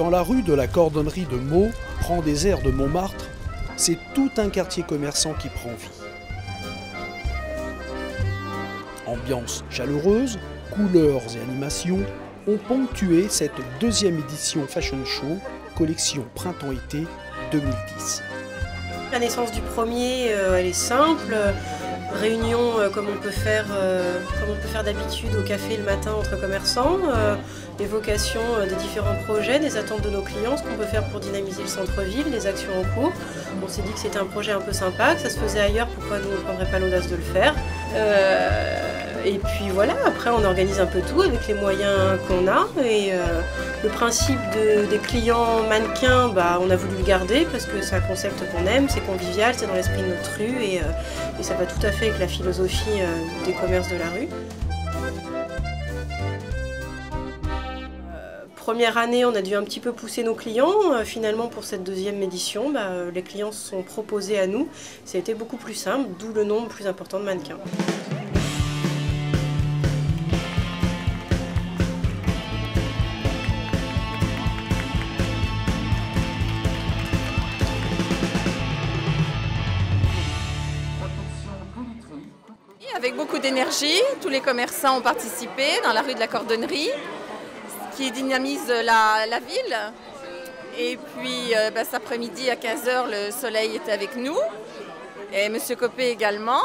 Quand la rue de la Cordonnerie de Meaux prend des airs de Montmartre, c'est tout un quartier commerçant qui prend vie. Ambiance chaleureuse, couleurs et animations ont ponctué cette deuxième édition Fashion Show, collection Printemps-été 2010. La naissance du premier, elle est simple. Réunion comme on peut faire d'habitude au café le matin entre commerçants, évocation des différents projets, des attentes de nos clients, ce qu'on peut faire pour dynamiser le centre-ville, les actions en cours. On s'est dit que c'était un projet un peu sympa, que ça se faisait ailleurs, pourquoi nous on ne prendrait pas l'audace de le faire. Et puis voilà, après on organise un peu tout avec les moyens qu'on a. Et le principe des clients mannequins, on a voulu le garder parce que c'est un concept qu'on aime, c'est convivial, c'est dans l'esprit de notre rue et ça va tout à fait avec la philosophie des commerces de la rue. Première année, on a dû un petit peu pousser nos clients. Finalement, pour cette deuxième édition, les clients se sont proposés à nous. Ça a été beaucoup plus simple, d'où le nombre plus important de mannequins. Avec beaucoup d'énergie, tous les commerçants ont participé dans la rue de la Cordonnerie, ce qui dynamise la ville. Et puis cet après-midi à 15 h, le soleil était avec nous, et M. Copé également,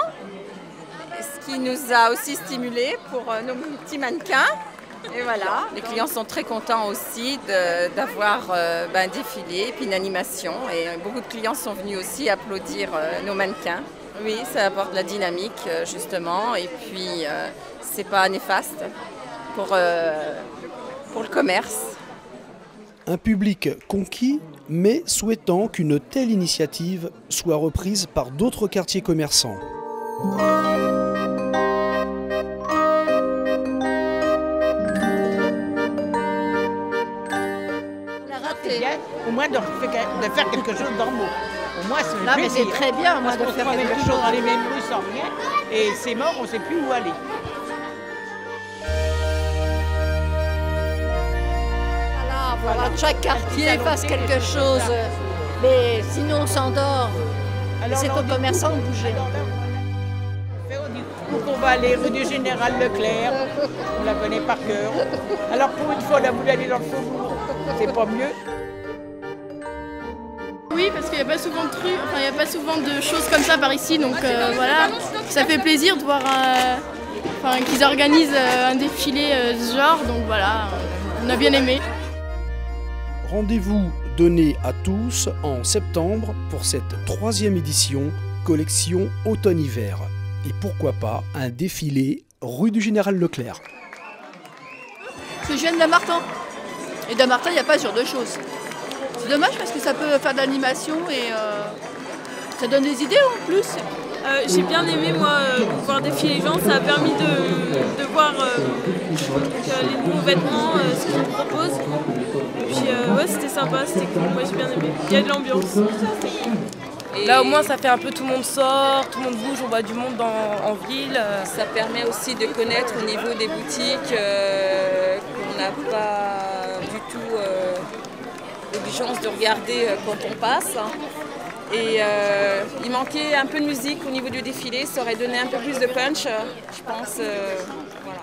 ce qui nous a aussi stimulés pour nos petits mannequins. Et voilà, les clients sont très contents aussi d'avoir un défilé et puis une animation. Et beaucoup de clients sont venus aussi applaudir nos mannequins. Oui, ça apporte de la dynamique justement et puis c'est pas néfaste pour le commerce. Un public conquis, mais souhaitant qu'une telle initiative soit reprise par d'autres quartiers commerçants. On a raté. Au moins de faire quelque chose dans Meaux. Au moins, c'est mais c'est très bien, moi, de faire quelque chose. Toujours dans les mêmes rues sans rien, et c'est mort, on ne sait plus où aller. Voilà, chaque quartier fasse quelque chose, mais sinon on s'endort. C'est aux commerçants de bouger. Donc on va aller rue du Général Leclerc, on la connaît par cœur. Alors pour une fois, on a voulu aller dans le faubourg, c'est pas mieux. Oui, parce qu'il n'y a pas souvent de trucs, il n'y a pas souvent de choses comme ça par ici, donc voilà, ça fait plaisir de voir qu'ils organisent un défilé de ce genre, donc voilà, on a bien aimé. Rendez-vous donné à tous en septembre pour cette troisième édition collection automne-hiver. Et pourquoi pas un défilé rue du Général Leclerc. Je viens de Dammartin. Et Dammartin, il n'y a pas ce genre de choses. C'est dommage parce que ça peut faire de l'animation et ça donne des idées en plus. J'ai bien aimé moi voir défiler les gens, ça a permis de voir les nouveaux vêtements, ce qu'ils proposent. Et puis ouais, c'était sympa, c'était cool, moi j'ai bien aimé. Il y a de l'ambiance. Et là au moins ça fait un peu tout le monde sort, tout le monde bouge, on voit du monde en ville. Ça permet aussi de connaître au niveau des boutiques qu'on n'a pas du tout l'obligation de regarder quand on passe. Et il manquait un peu de musique au niveau du défilé, ça aurait donné un peu plus de punch, je pense. Voilà.